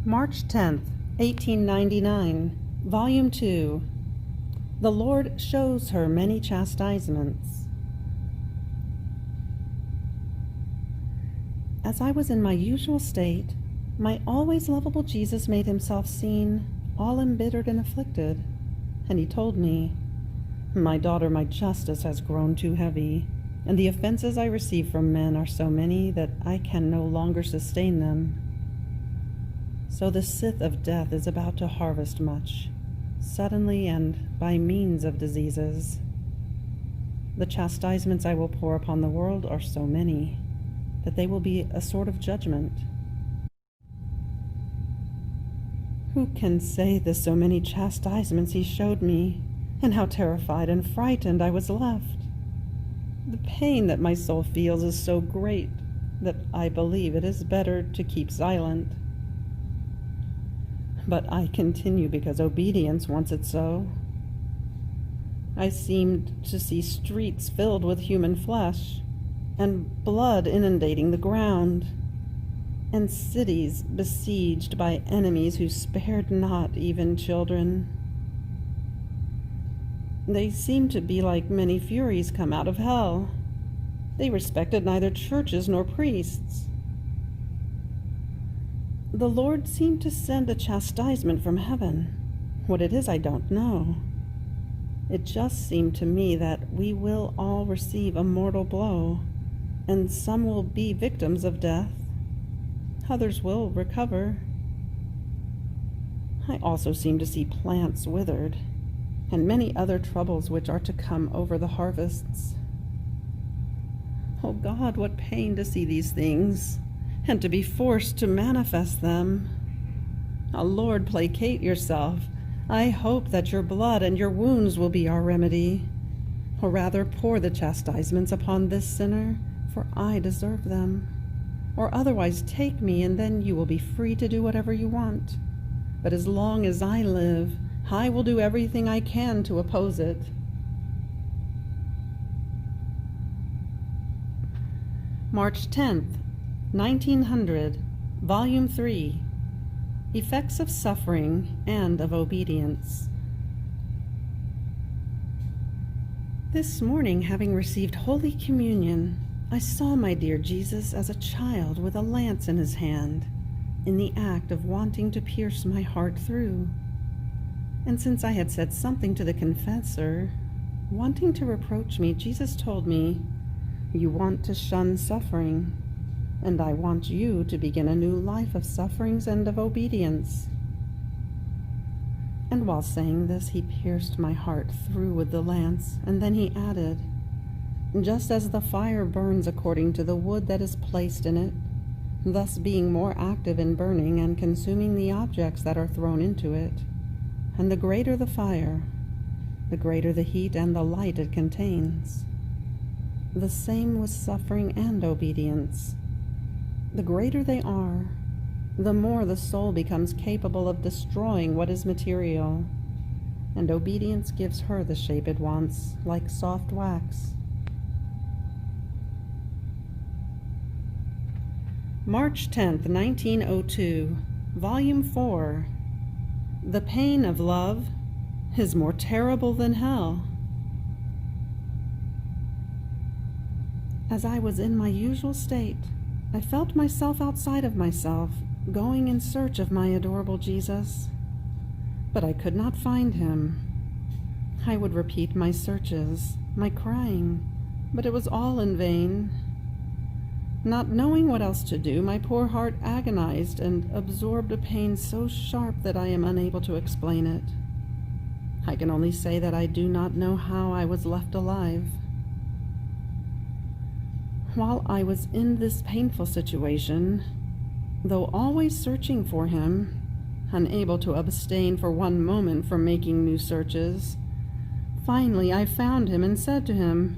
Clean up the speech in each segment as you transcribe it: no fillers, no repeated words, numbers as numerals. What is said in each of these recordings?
March 10th, 1899, Volume 2. The Lord shows her many chastisements. As I was in my usual state, my always lovable Jesus made himself seen, all embittered and afflicted, and he told me, "My daughter, my justice has grown too heavy, and the offenses I receive from men are so many that I can no longer sustain them. So the scythe of death is about to harvest much, suddenly and by means of diseases. The chastisements I will pour upon the world are so many that they will be a sort of judgment. Who can say the so many chastisements he showed me, and how terrified and frightened I was left? The pain that my soul feels is so great that I believe it is better to keep silent. But I continue because obedience wants it so. I seemed to see streets filled with human flesh, and blood inundating the ground, and cities besieged by enemies who spared not even children. They seemed to be like many furies come out of hell. They respected neither churches nor priests. The Lord seemed to send a chastisement from heaven. What it is, I don't know. It just seemed to me that we will all receive a mortal blow, and some will be victims of death. Others will recover. I also seem to see plants withered, and many other troubles which are to come over the harvests. Oh God, what pain to see these things, and to be forced to manifest them. Oh Lord, placate yourself. I hope that your blood and your wounds will be our remedy. Or rather, pour the chastisements upon this sinner, for I deserve them. Or otherwise take me, and then you will be free to do whatever you want. But as long as I live, I will do everything I can to oppose it." March 10th, 1900, Volume 3, Effects of Suffering and of Obedience. This morning, having received Holy Communion, I saw my dear Jesus as a child with a lance in his hand, in the act of wanting to pierce my heart through. And since I had said something to the confessor, wanting to reproach me, Jesus told me, "You want to shun suffering, and I want you to begin a new life of sufferings and of obedience." And while saying this, he pierced my heart through with the lance, and then he added, "Just as the fire burns according to the wood that is placed in it, thus being more active in burning and consuming the objects that are thrown into it, and the greater the fire, the greater the heat and the light it contains. The same with suffering and obedience. The greater they are, the more the soul becomes capable of destroying what is material, and obedience gives her the shape it wants, like soft wax." March 10th, 1902, Volume 4, The Pain of Love is More Terrible Than Hell. As I was in my usual state, I felt myself outside of myself, going in search of my adorable Jesus. But I could not find him. I would repeat my searches, my crying, but it was all in vain. Not knowing what else to do, my poor heart agonized and absorbed a pain so sharp that I am unable to explain it. I can only say that I do not know how I was left alive. While I was in this painful situation, though always searching for him, unable to abstain for one moment from making new searches, finally I found him and said to him,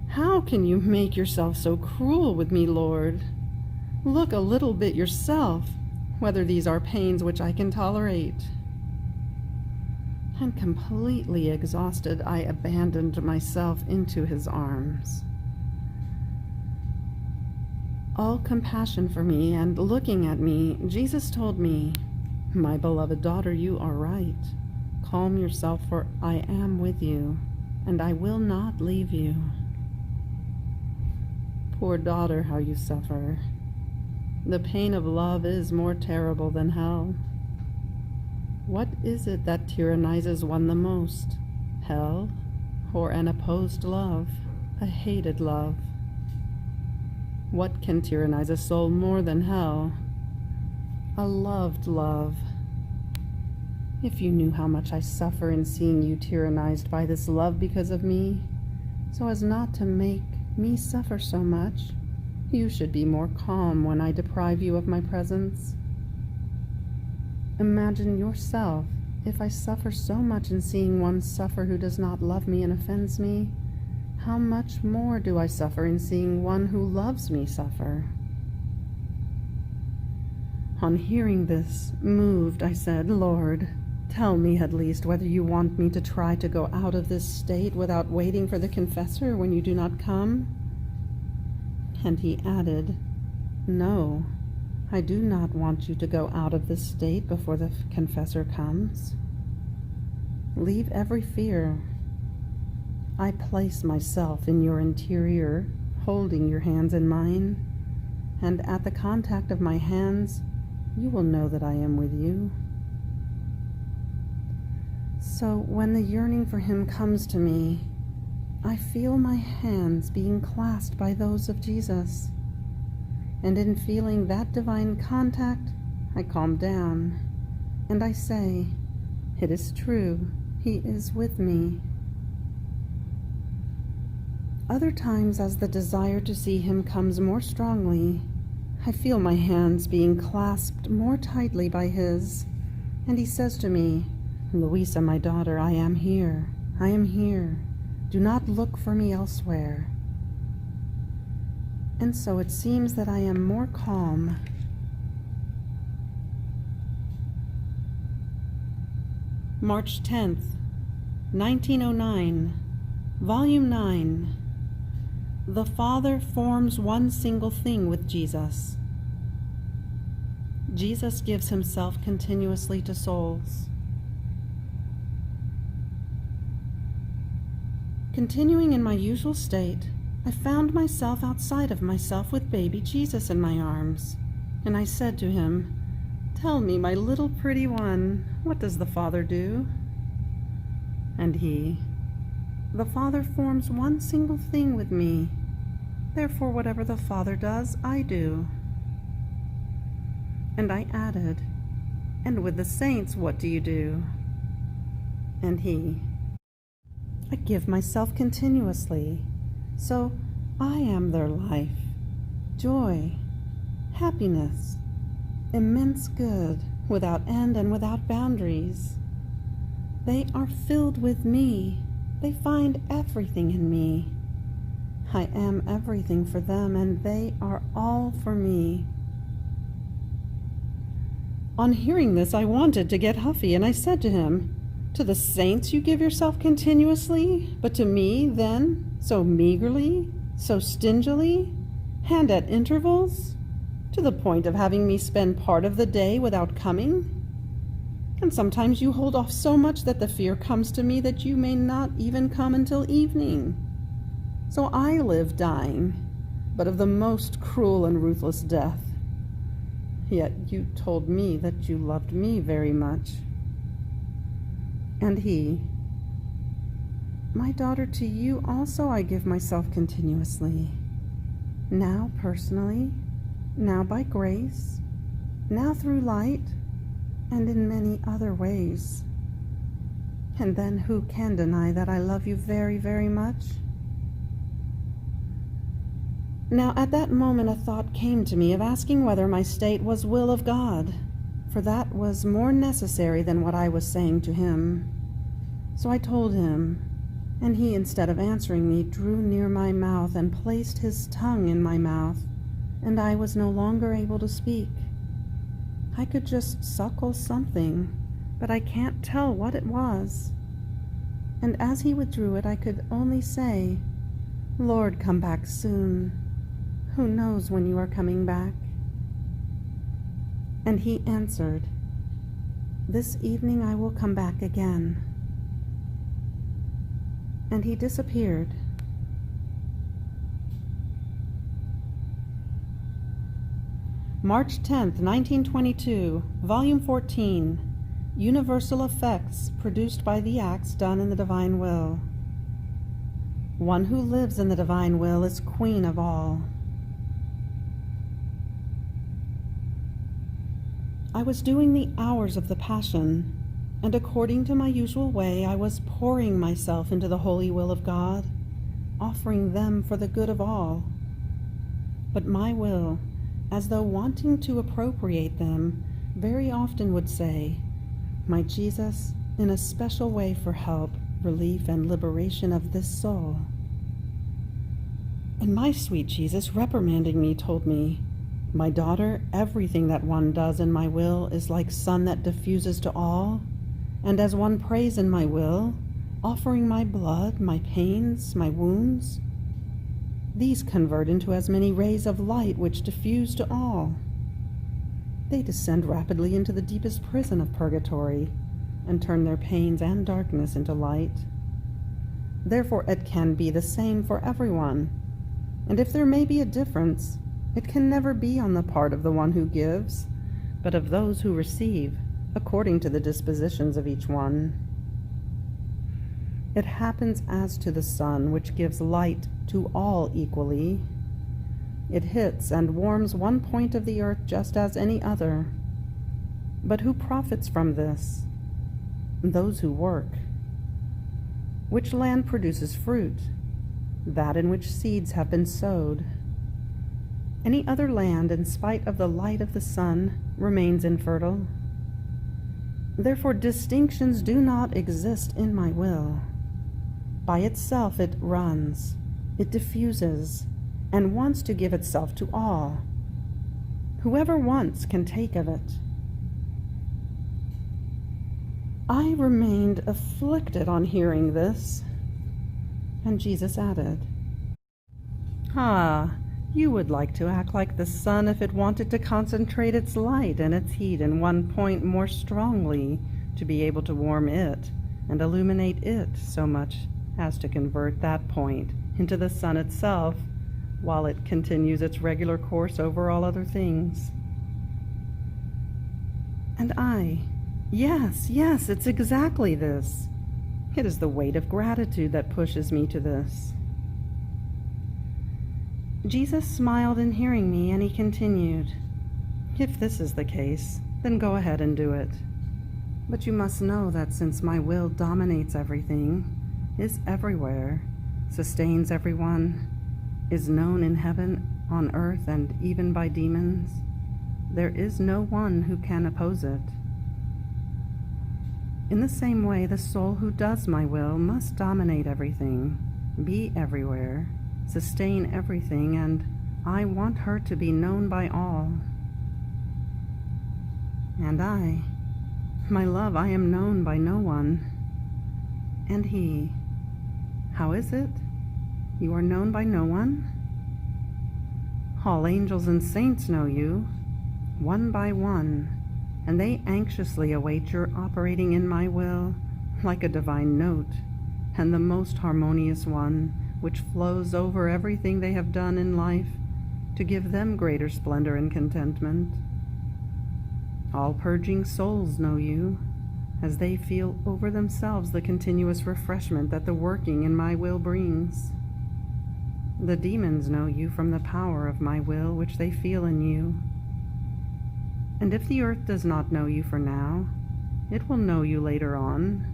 "How can you make yourself so cruel with me, Lord? Look a little bit yourself, whether these are pains which I can tolerate." And completely exhausted, I abandoned myself into his arms. All compassion for me, and looking at me, Jesus told me, My beloved daughter, you are right. Calm yourself, for I am with you, and I will not leave you. Poor daughter, how you suffer. The pain of love is more terrible than hell. What is it that tyrannizes one the most? Hell, or an opposed love, a hated love? What can tyrannize a soul more than hell? A loved love. If you knew how much I suffer in seeing you tyrannized by this love because of me, so as not to make me suffer so much, you should be more calm when I deprive you of my presence. Imagine yourself, if I suffer so much in seeing one suffer who does not love me and offends me, how much more do I suffer in seeing one who loves me suffer? On hearing this, moved, I said, Lord, tell me at least whether you want me to try to go out of this state without waiting for the confessor when you do not come? And he added, No, I do not want you to go out of this state before the confessor comes. Leave every fear. I place myself in your interior, holding your hands in mine, and at the contact of my hands, you will know that I am with you. So when the yearning for him comes to me, I feel my hands being clasped by those of Jesus, and in feeling that divine contact, I calm down, and I say, it is true, he is with me. Other times, as the desire to see him comes more strongly, I feel my hands being clasped more tightly by his, and he says to me, Luisa, my daughter, I am here. I am here. Do not look for me elsewhere. And so it seems that I am more calm. March 10th, 1909, Volume 9. The Father forms one single thing with Jesus. Jesus gives himself continuously to souls. Continuing in my usual state, I found myself outside of myself with baby Jesus in my arms, and I said to him, Tell me, my little pretty one, what does the Father do? And he, The Father forms one single thing with me. Therefore, whatever the Father does, I do. And I added, And with the saints, what do you do? And he, I give myself continuously, so I am their life, joy, happiness, immense good, without end and without boundaries. They are filled with me. They find everything in me. I am everything for them, and they are all for me. On hearing this, I wanted to get huffy, and I said to him, To the saints you give yourself continuously, but to me, then, so meagerly, so stingily, and at intervals, to the point of having me spend part of the day without coming? And sometimes you hold off so much that the fear comes to me that you may not even come until evening. So I live dying, but of the most cruel and ruthless death. Yet you told me that you loved me very much. And he, My daughter, to you also I give myself continuously, now personally, now by grace, now through light, and in many other ways. And then who can deny that I love you very, very much? Now at that moment a thought came to me of asking whether my state was will of God, for that was more necessary than what I was saying to him. So I told him, and he, instead of answering me, drew near my mouth and placed his tongue in my mouth, and I was no longer able to speak. I could just suckle something, but I can't tell what it was. And as he withdrew it, I could only say, Lord, come back soon. Who knows when you are coming back? And he answered, This evening I will come back again." And he disappeared. March 10th, 1922, Volume 14, Universal Effects Produced by the Acts Done in the Divine Will. One who lives in the divine will is queen of all. I was doing the hours of the Passion, and according to my usual way, I was pouring myself into the holy will of God, offering them for the good of all. But my will, as though wanting to appropriate them, very often would say, "My Jesus, in a special way for help, relief, and liberation of this soul." And my sweet Jesus, reprimanding me, told me, "My daughter, everything that one does in my will is like sun that diffuses to all, and as one prays in my will, offering my blood, my pains, my wounds, these convert into as many rays of light which diffuse to all. They descend rapidly into the deepest prison of purgatory, and turn their pains and darkness into light. Therefore it can be the same for everyone, and if there may be a difference, it can never be on the part of the one who gives, but of those who receive, according to the dispositions of each one. It happens as to the sun, which gives light to all equally. It hits and warms one point of the earth just as any other. But who profits from this? Those who work. Which land produces fruit? That in which seeds have been sowed. Any other land, in spite of the light of the sun, remains infertile. Therefore distinctions do not exist in my will. By itself it runs, it diffuses, and wants to give itself to all. Whoever wants can take of it. I remained afflicted on hearing this, and Jesus added, "Ah, you would like to act like the sun if it wanted to concentrate its light and its heat in one point more strongly, to be able to warm it and illuminate it so much as to convert that point into the sun itself, while it continues its regular course over all other things." And I, yes, it's exactly this. It is the weight of gratitude that pushes me to this. Jesus smiled in hearing me, and he continued, "If this is the case, then go ahead and do it. But you must know that since my will dominates everything, is everywhere, sustains everyone, is known in heaven, on earth, and even by demons, there is no one who can oppose it. In the same way, the soul who does my will must dominate everything, be everywhere, sustain everything, and I want her to be known by all. And I, my love, I am known by no one. And he, how is it? You are known by no one? All angels and saints know you, one by one, and they anxiously await your operating in my will, like a divine note, and the most harmonious one, which flows over everything they have done in life, to give them greater splendor and contentment. All purging souls know you, as they feel over themselves the continuous refreshment that the working in my will brings. The demons know you from the power of my will which they feel in you. And if the earth does not know you for now, it will know you later on.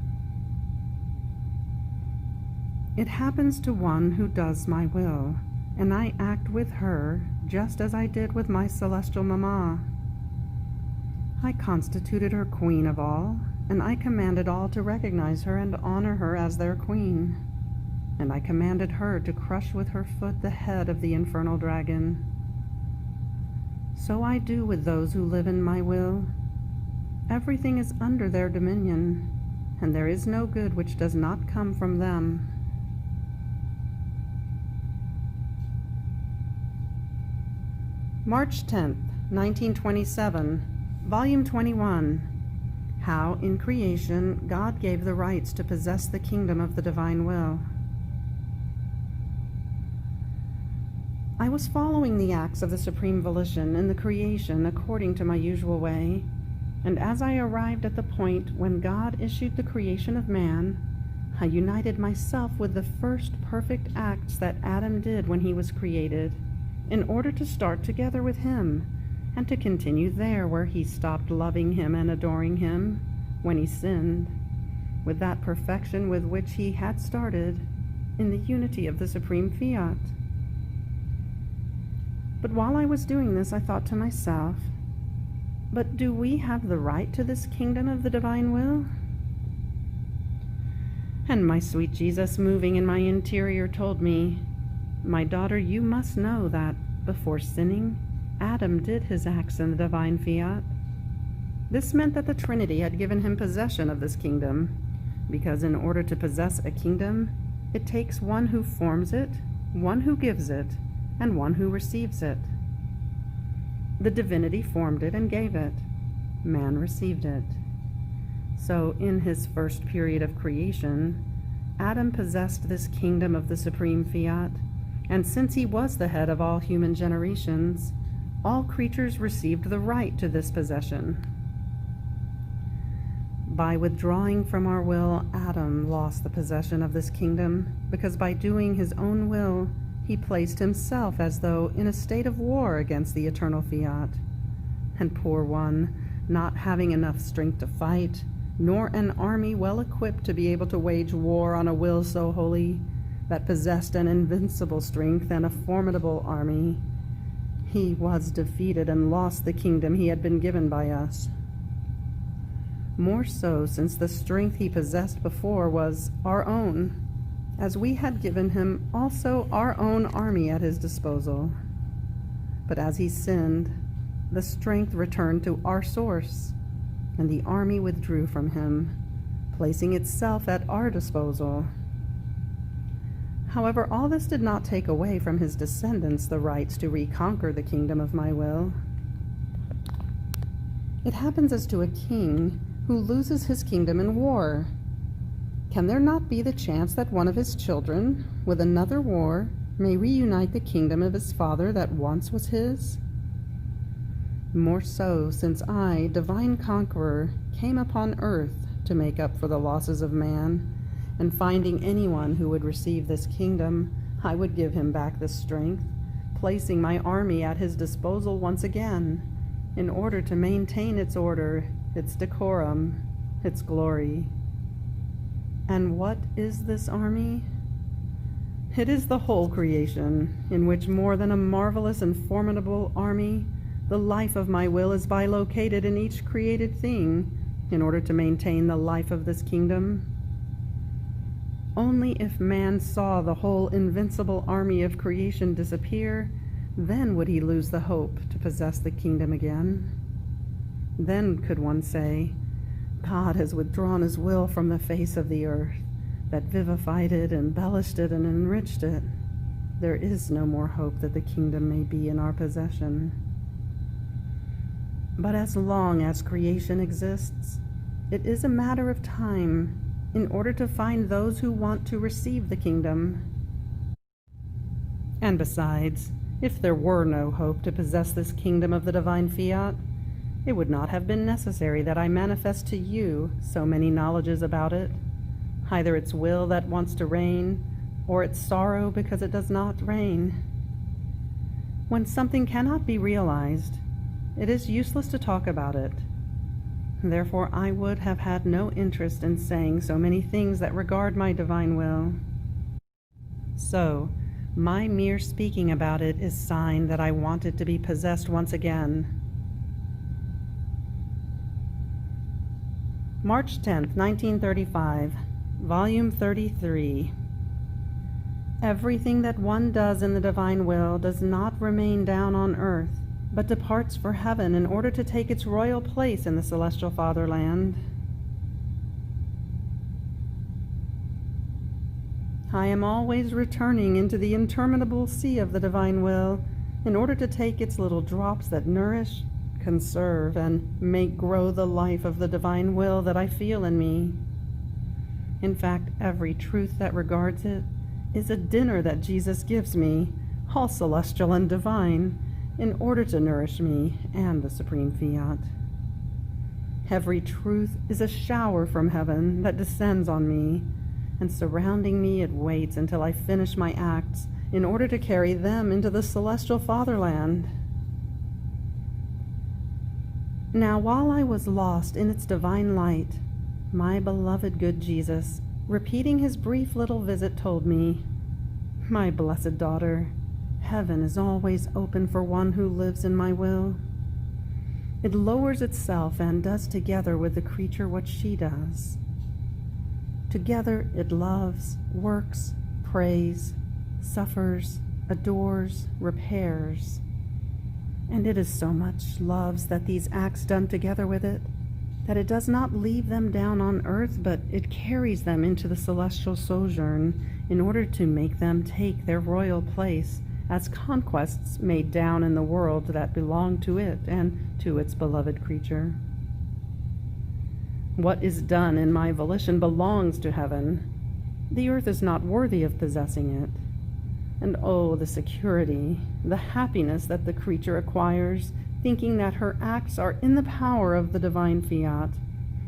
It happens to one who does my will, and I act with her just as I did with my celestial mamma. I constituted her queen of all, and I commanded all to recognize her and honor her as their queen. And I commanded her to crush with her foot the head of the infernal dragon. So I do with those who live in my will. Everything is under their dominion, and there is no good which does not come from them. March 10th, 1927, Volume 21, how in creation God gave the rights to possess the kingdom of the divine will. I was following the acts of the supreme volition in the creation according to my usual way, and as I arrived at the point when God issued the creation of man, I united myself with the first perfect acts that Adam did when he was created, in order to start together with him, and to continue there where he stopped loving him and adoring him when he sinned, with that perfection with which he had started, in the unity of the supreme Fiat. But while I was doing this, I thought to myself, but do we have the right to this kingdom of the divine will? And my sweet Jesus, moving in my interior, told me, my daughter, you must know that, before sinning, Adam did his acts in the divine Fiat. This meant that the Trinity had given him possession of this kingdom, because in order to possess a kingdom, it takes one who forms it, one who gives it, and one who receives it. The divinity formed it and gave it. Man received it. So in his first period of creation, Adam possessed this kingdom of the supreme Fiat, and since he was the head of all human generations, all creatures received the right to this possession. By withdrawing from our will, Adam lost the possession of this kingdom, because by doing his own will, he placed himself as though in a state of war against the eternal Fiat. And poor one, not having enough strength to fight, nor an army well equipped to be able to wage war on a will so holy, that possessed an invincible strength and a formidable army, he was defeated and lost the kingdom he had been given by us. More so, since the strength he possessed before was our own, as we had given him also our own army at his disposal. But as he sinned, the strength returned to our source, and the army withdrew from him, placing itself at our disposal. However, all this did not take away from his descendants the rights to reconquer the kingdom of my will. It happens as to a king who loses his kingdom in war. Can there not be the chance that one of his children, with another war, may reunite the kingdom of his father that once was his? More so, since I, divine conqueror, came upon earth to make up for the losses of man, and finding anyone who would receive this kingdom, I would give him back the strength, placing my army at his disposal once again, in order to maintain its order, its decorum, its glory. And what is this army? It is the whole creation, in which more than a marvelous and formidable army, the life of my will is bilocated in each created thing, in order to maintain the life of this kingdom. Only if man saw the whole invincible army of creation disappear, then would he lose the hope to possess the kingdom again. Then could one say, God has withdrawn his will from the face of the earth, that vivified it, embellished it, and enriched it. There is no more hope that the kingdom may be in our possession. But as long as creation exists, it is a matter of time in order to find those who want to receive the kingdom. And besides, if there were no hope to possess this kingdom of the divine Fiat, it would not have been necessary that I manifest to you so many knowledges about it, either its will that wants to reign, or its sorrow because it does not reign. When something cannot be realized, it is useless to talk about it. Therefore, I would have had no interest in saying so many things that regard my divine will. So, my mere speaking about it is sign that I want it to be possessed once again. March 10th, 1935, Volume 33. Everything that one does in the divine will does not remain down on earth, but departs for heaven in order to take its royal place in the celestial fatherland. I am always returning into the interminable sea of the divine will in order to take its little drops that nourish, conserve and make grow the life of the divine will that I feel in me. In fact, every truth that regards it is a dinner that Jesus gives me, all celestial and divine, in order to nourish me and the supreme Fiat. Every truth is a shower from heaven that descends on me, and surrounding me it waits until I finish my acts in order to carry them into the celestial fatherland. Now, while I was lost in its divine light, my beloved good Jesus, repeating his brief little visit, told me, "My blessed daughter, heaven is always open for one who lives in my will. It lowers itself and does together with the creature what she does. Together it loves, works, prays, suffers, adores, repairs. And it is so much loves that these acts done together with it, that it does not leave them down on earth, but it carries them into the celestial sojourn in order to make them take their royal place as conquests made down in the world that belong to it and to its beloved creature. What is done in my volition belongs to heaven. The earth is not worthy of possessing it. And oh, the security, the happiness that the creature acquires, thinking that her acts are in the power of the divine Fiat,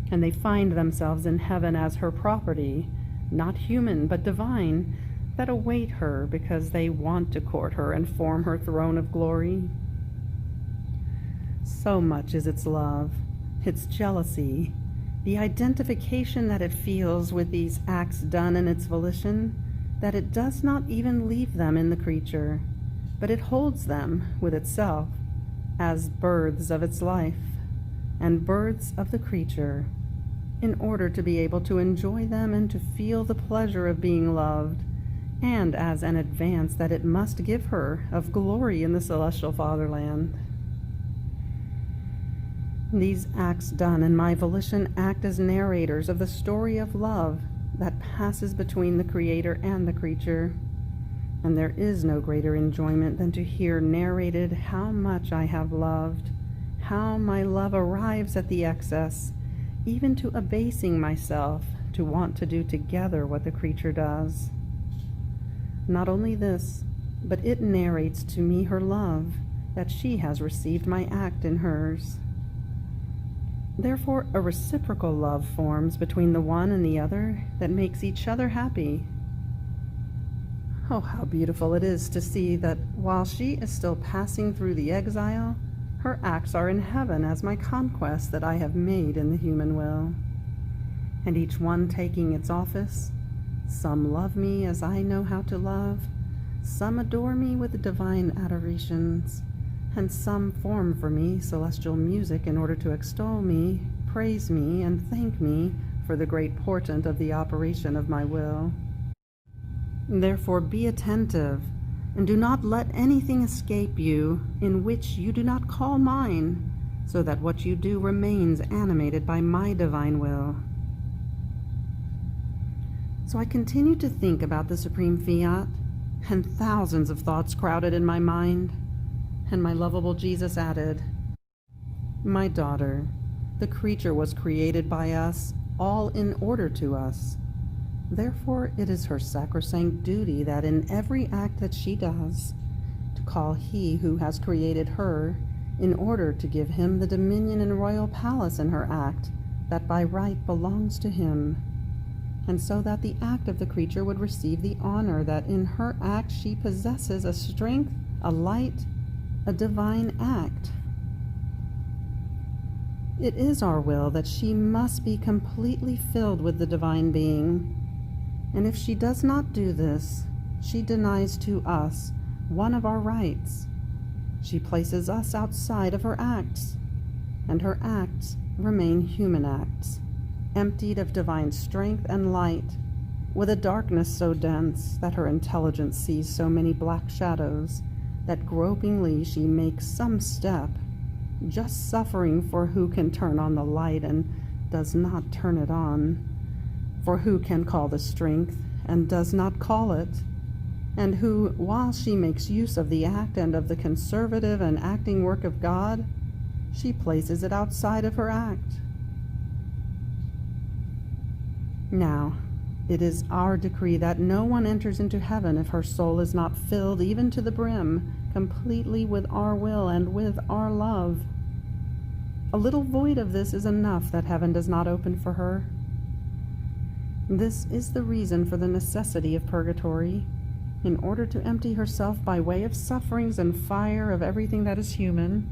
and they find themselves in heaven as her property, not human but divine, that await her because they want to court her and form her throne of glory. So much is its love, its jealousy, the identification that it feels with these acts done in its volition, that it does not even leave them in the creature, but it holds them with itself as births of its life and births of the creature, in order to be able to enjoy them and to feel the pleasure of being loved, and as an advance that it must give her of glory in the celestial fatherland. These acts done in my volition act as narrators of the story of love that passes between the Creator and the creature, and there is no greater enjoyment than to hear narrated how much I have loved, how my love arrives at the excess, even to abasing myself to want to do together what the creature does. Not only this, but it narrates to me her love, that she has received my act in hers. Therefore, a reciprocal love forms between the one and the other that makes each other happy. Oh, how beautiful it is to see that while she is still passing through the exile, her acts are in heaven as my conquest that I have made in the human will, and each one taking its office. Some love me as I know how to love, some adore me with divine adorations, and some form for me celestial music in order to extol me, praise me, and thank me for the great portent of the operation of my will. Therefore be attentive, and do not let anything escape you in which you do not call mine, so that what you do remains animated by my divine will. So I continued to think about the supreme Fiat, and thousands of thoughts crowded in my mind, and my lovable Jesus added, "My daughter, the creature was created by us, all in order to us. Therefore it is her sacrosanct duty that in every act that she does, to call he who has created her, in order to give him the dominion and royal palace in her act, that by right belongs to him, and so that the act of the creature would receive the honor that in her act she possesses a strength, a light, a divine act. It is our will that she must be completely filled with the divine being, and if she does not do this, she denies to us one of our rights. She places us outside of her acts, and her acts remain human acts, emptied of divine strength and light, with a darkness so dense that her intelligence sees so many black shadows, that gropingly she makes some step, just suffering for who can turn on the light and does not turn it on, for who can call the strength and does not call it, and who, while she makes use of the act and of the conservative and acting work of God, she places it outside of her act. Now, it is our decree that no one enters into heaven if her soul is not filled even to the brim, completely with our will and with our love. A little void of this is enough that heaven does not open for her. This is the reason for the necessity of purgatory, in order to empty herself by way of sufferings and fire of everything that is human,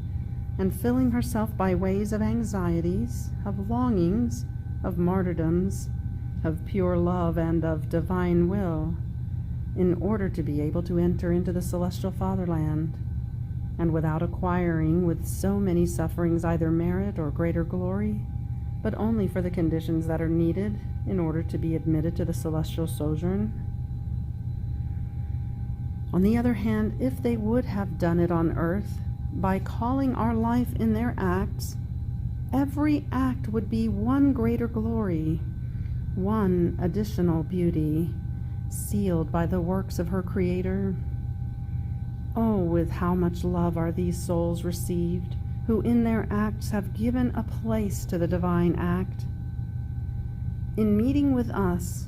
and filling herself by ways of anxieties, of longings, of martyrdoms, of pure love, and of divine will, in order to be able to enter into the celestial fatherland, and without acquiring with so many sufferings either merit or greater glory, but only for the conditions that are needed in order to be admitted to the celestial sojourn. On the other hand, if they would have done it on earth, by calling our life in their acts, every act would be one greater glory, one additional beauty, sealed by the works of her Creator. Oh, with how much love are these souls received, who in their acts have given a place to the divine act. In meeting with us,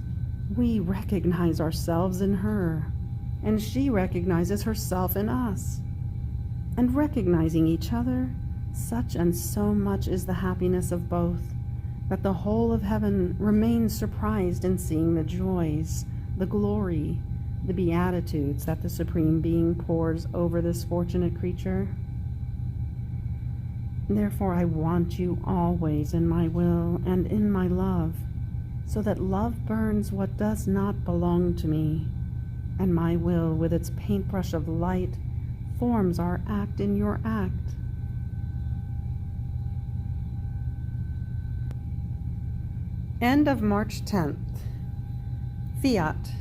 we recognize ourselves in her, and she recognizes herself in us. And recognizing each other, such and so much is the happiness of both, that the whole of heaven remains surprised in seeing the joys, the glory, the beatitudes that the Supreme Being pours over this fortunate creature. Therefore, I want you always in my will and in my love, so that love burns what does not belong to me, and my will, with its paintbrush of light, forms our act in your act. End of March 10th. Fiat.